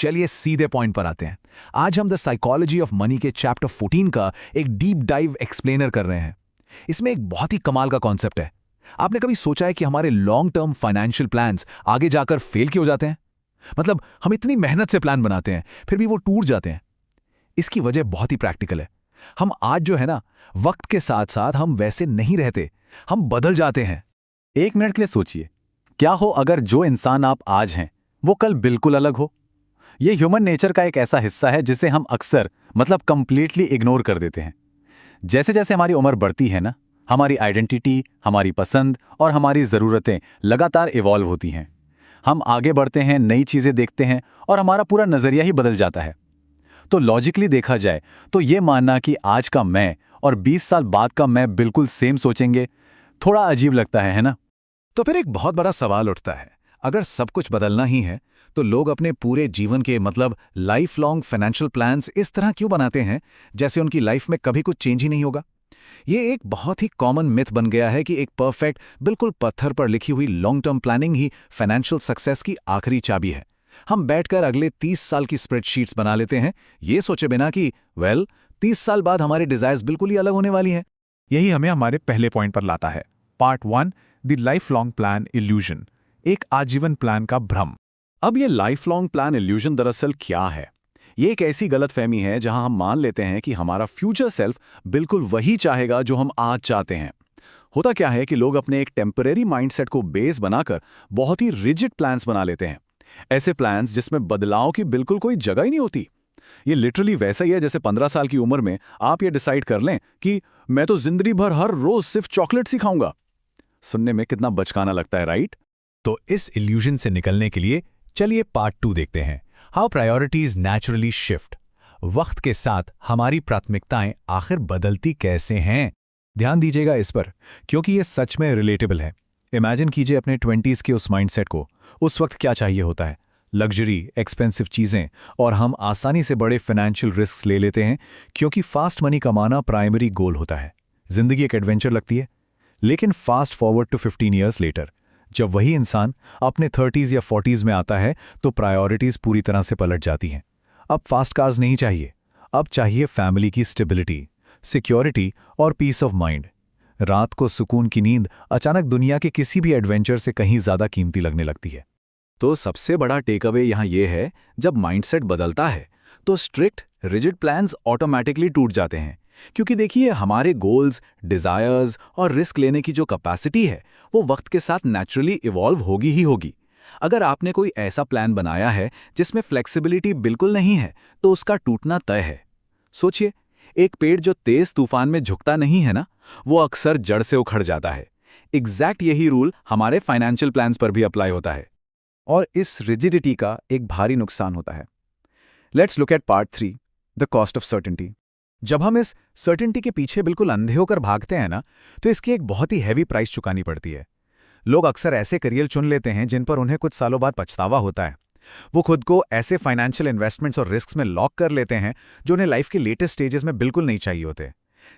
चलिए सीधे पॉइंट पर आते हैं। आज हम द साइकोलॉजी ऑफ मनी के चैप्टर 14 का एक डीप डाइव एक्सप्लेनर कर रहे हैं। इसमें एक बहुत ही कमाल का कॉन्सेप्ट है। आपने कभी सोचा है कि हमारे लॉन्ग टर्म फाइनेंशियल प्लान्स आगे जाकर फेल क्यों हो जाते हैं? मतलब हम इतनी मेहनत से प्लान बनाते हैं, फिर भी वो टूट जाते हैं। इसकी वजह बहुत ही प्रैक्टिकल है। हम आज जो है ना, वक्त के साथ साथ हम वैसे नहीं रहते, हम बदल जाते हैं। एक मिनट के लिए सोचिए, क्या हो अगर जो इंसान आप आज हैं वो कल बिल्कुल अलग हो? ये ह्यूमन नेचर का एक ऐसा हिस्सा है जिसे हम अक्सर कंप्लीटली इग्नोर कर देते हैं। जैसे जैसे हमारी उम्र बढ़ती है ना, हमारी आइडेंटिटी, हमारी पसंद और हमारी ज़रूरतें लगातार इवॉल्व होती हैं। हम आगे बढ़ते हैं, नई चीज़ें देखते हैं और हमारा पूरा नज़रिया ही बदल जाता है। तो लॉजिकली देखा जाए तो ये मानना कि आज का मैं और 20 साल बाद का मैं बिल्कुल सेम सोचेंगे, थोड़ा अजीब लगता है ना? तो फिर एक बहुत बड़ा सवाल उठता है, अगर सब कुछ बदलना ही है तो लोग अपने पूरे जीवन के लाइफ लॉन्ग फाइनेंशियल प्लान्स इस तरह क्यों बनाते हैं जैसे उनकी लाइफ में कभी कुछ चेंज ही नहीं होगा? ये एक बहुत ही कॉमन मिथ बन गया है कि एक परफेक्ट, बिल्कुल पत्थर पर लिखी हुई लॉन्ग टर्म प्लानिंग ही फाइनेंशियल सक्सेस की आखिरी चाबी है। हम बैठकर अगले 30 साल की स्प्रेडशीट्स बना लेते हैं, ये सोचे बिना कि 30 साल बाद हमारे डिजायर्स बिल्कुल ही अलग होने वाली हैं। यही हमें हमारे पहले पॉइंट पर लाता है। Part 1, the life long plan illusion, एक आजीवन प्लान का भ्रम। अब ये लाइफ लॉन्ग प्लान इल्यूजन दरअसल क्या है? ये एक ऐसी गलतफहमी है जहां हम मान लेते हैं कि हमारा फ्यूचर सेल्फ बिल्कुल वही चाहेगा जो हम आज चाहते हैं। होता क्या है कि लोग अपने एक टेम्परेरी माइंडसेट को बेस बनाकर बहुत ही रिजिड प्लान्स बना लेते हैं। ऐसे प्लान्स जिसमें बदलाव की बिल्कुल कोई जगह ही नहीं होती। ये लिटरली वैसा ही है जैसे 15 साल की उम्र में आप ये डिसाइड कर लें कि मैं तो जिंदगी भर हर रोज सिर्फ चॉकलेट्स ही खाऊंगा। सुनने में कितना बचकाना लगता है, राइट? तो इस इल्यूजन से निकलने के लिए चलिए पार्ट 2 देखते हैं, हाउ प्रायोरिटीज नेचुरली शिफ्ट। वक्त के साथ हमारी प्राथमिकताएं आखिर बदलती कैसे हैं? ध्यान दीजिएगा इस पर, क्योंकि ये सच में रिलेटेबल है। इमेजिन कीजिए अपने 20s के उस माइंडसेट को। उस वक्त क्या चाहिए होता है? लग्जरी, एक्सपेंसिव चीजें, और हम आसानी से बड़े फाइनेंशियल रिस्क ले लेते हैं क्योंकि फास्ट मनी कमाना प्राइमरी गोल होता है। जिंदगी एक एडवेंचर लगती है। लेकिन fast forward to 15 years later, जब वही इंसान अपने 30s या 40s में आता है तो प्रायोरिटीज पूरी तरह से पलट जाती हैं। अब फास्ट कार्स नहीं चाहिए, अब चाहिए फैमिली की स्टेबिलिटी, सिक्योरिटी और पीस ऑफ माइंड। रात को सुकून की नींद अचानक दुनिया के किसी भी एडवेंचर से कहीं ज्यादा कीमती लगने लगती है। तो सबसे बड़ा टेकअवे यहाँ ये है, जब माइंडसेट बदलता है तो स्ट्रिक्ट रिजिड प्लान्स ऑटोमेटिकली टूट जाते हैं। क्योंकि देखिए, हमारे गोल्स, डिजायर्स और रिस्क लेने की जो कैपेसिटी है वो वक्त के साथ नेचुरली इवॉल्व होगी ही होगी। अगर आपने कोई ऐसा प्लान बनाया है जिसमें फ्लेक्सिबिलिटी बिल्कुल नहीं है तो उसका टूटना तय है। सोचिए, एक पेड़ जो तेज तूफान में झुकता नहीं है ना, वो अक्सर जड़ से उखड़ जाता है। एग्जैक्ट यही रूल हमारे फाइनेंशियल प्लान्स पर भी अप्लाई होता है। और इस रिजिडिटी का एक भारी नुकसान होता है। Let's look at part 3, the cost of certainty. जब हम इस सर्टेनिटी के पीछे बिल्कुल अंधे होकर भागते हैं ना, तो इसकी एक बहुत ही हैवी प्राइस चुकानी पड़ती है। लोग अक्सर ऐसे करियर चुन लेते हैं जिन पर उन्हें कुछ सालों बाद पछतावा होता है। वो खुद को ऐसे फाइनेंशियल इन्वेस्टमेंट्स और रिस्क्स में लॉक कर लेते हैं जो उन्हें लाइफ के लेटेस्ट स्टेजेस में बिल्कुल नहीं चाहिए होते।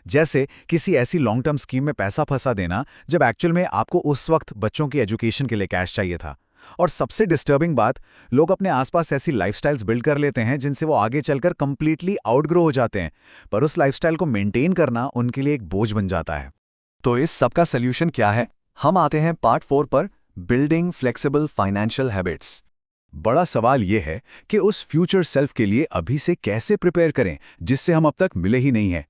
जैसे किसी ऐसी लॉन्ग टर्म स्कीम में पैसा फंसा देना जब एक्चुअल में आपको उस वक्त बच्चों की एजुकेशन के लिए कैश चाहिए था। और सबसे डिस्टर्बिंग बात, लोग अपने आसपास ऐसी लाइफस्टाइल्स बिल्ड कर लेते हैं जिनसे वो आगे चलकर कंप्लीटली आउटग्रो हो जाते हैं, पर उस लाइफस्टाइल को मेंटेन करना उनके लिए एक बोझ बन जाता है। तो इस सब का सल्यूशन क्या है? हम आते हैं पार्ट 4 पर, बिल्डिंग फ्लेक्सिबल फाइनेंशियल हैबिट्स। बड़ा सवाल यह है कि उस फ्यूचर सेल्फ के लिए अभी से कैसे प्रिपेयर करें जिससे हम अब तक मिले ही नहीं हैं।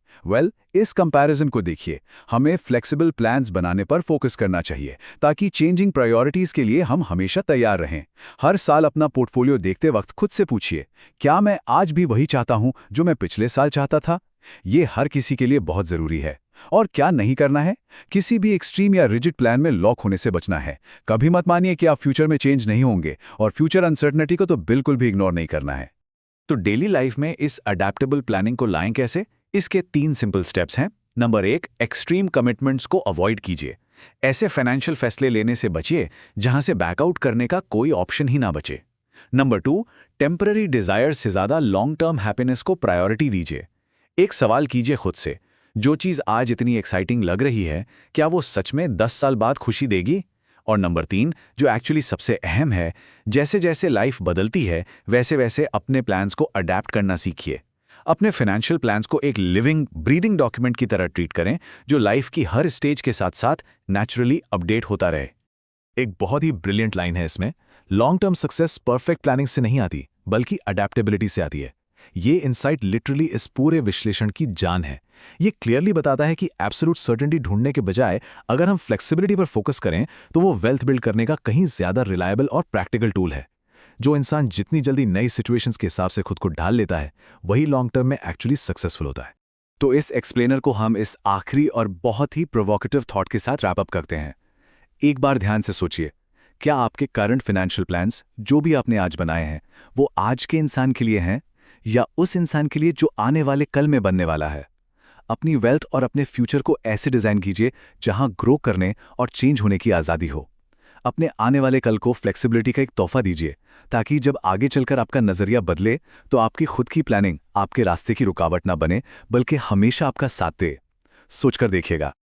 इस कंपैरिजन को देखिए, हमें फ्लेक्सिबल प्लान्स बनाने पर फोकस करना चाहिए ताकि चेंजिंग प्रायोरिटीज के लिए हम हमेशा तैयार रहें। हर साल अपना पोर्टफोलियो देखते वक्त खुद से पूछिए, क्या मैं आज भी वही चाहता हूं जो मैं पिछले साल चाहता था? ये हर किसी के लिए बहुत जरूरी है। और क्या नहीं करना है? किसी भी एक्सट्रीम या रिजिड प्लान में लॉक होने से बचना है। कभी मत मानिए कि आप फ्यूचर में चेंज नहीं होंगे, और फ्यूचर अनसर्टनिटी को तो बिल्कुल भी इग्नोर नहीं करना है। तो डेली लाइफ में इस अडेप्टेबल प्लानिंग को लाएं कैसे? इसके 3 सिंपल स्टेप्स हैं। नंबर 1, एक्सट्रीम कमिटमेंट्स को अवॉइड कीजिए। ऐसे फाइनेंशियल फैसले लेने से बचिए जहां से बैकआउट करने का कोई ऑप्शन ही ना बचे। नंबर 2, टेम्पररी डिजायर से ज्यादा लॉन्ग टर्म हैप्पीनेस को प्रायोरिटी दीजिए। एक सवाल कीजिए खुद से, जो चीज आज इतनी एक्साइटिंग लग रही है, क्या वो सच में 10 साल बाद खुशी देगी? और नंबर 3, जो एक्चुअली सबसे अहम है, जैसे जैसे लाइफ बदलती है वैसे वैसे अपने प्लान्स को अडेप्ट करना सीखिए। अपने फाइनेंशियल प्लान्स को एक लिविंग ब्रीदिंग डॉक्यूमेंट की तरह ट्रीट करें, जो लाइफ की हर स्टेज के साथ साथ नेचुरली अपडेट होता रहे। एक बहुत ही ब्रिलियंट लाइन है इसमें, long term success perfect planning से नहीं आती बल्कि अडेप्टेबिलिटी से आती है। ये इनसाइट लिटरली इस पूरे विश्लेषण की जान है। ये क्लियरली बताता है कि एब्सोल्यूट सर्टेनिटी ढूंढने के बजाय अगर हम फ्लेक्सिबिलिटी पर फोकस करें तो वो वेल्थ बिल्ड करने का कहीं ज्यादा रिलायबल और प्रैक्टिकल टूल है। जो इंसान जितनी जल्दी नई सिचुएशंस के हिसाब से खुद को ढाल लेता है वही लॉन्ग टर्म में एक्चुअली सक्सेसफुल होता है। तो इस एक्सप्लेनर को हम इस आखिरी और बहुत ही प्रोवोकेटिव थॉट के साथ रैप अप करते हैं। एक बार ध्यान से सोचिए, क्या आपके करंट फाइनेंशियल प्लान्स जो भी आपने आज बनाए हैं वो आज के इंसान के लिए हैं या उस इंसान के लिए जो आने वाले कल में बनने वाला है? अपनी वेल्थ और अपने फ्यूचर को ऐसे डिजाइन कीजिए जहां ग्रो करने और चेंज होने की आज़ादी हो। अपने आने वाले कल को फ्लेक्सिबिलिटी का एक तोहफा दीजिए, ताकि जब आगे चलकर आपका नजरिया बदले तो आपकी खुद की प्लानिंग आपके रास्ते की रुकावट ना बने बल्कि हमेशा आपका साथ दे। सोचकर देखिएगा।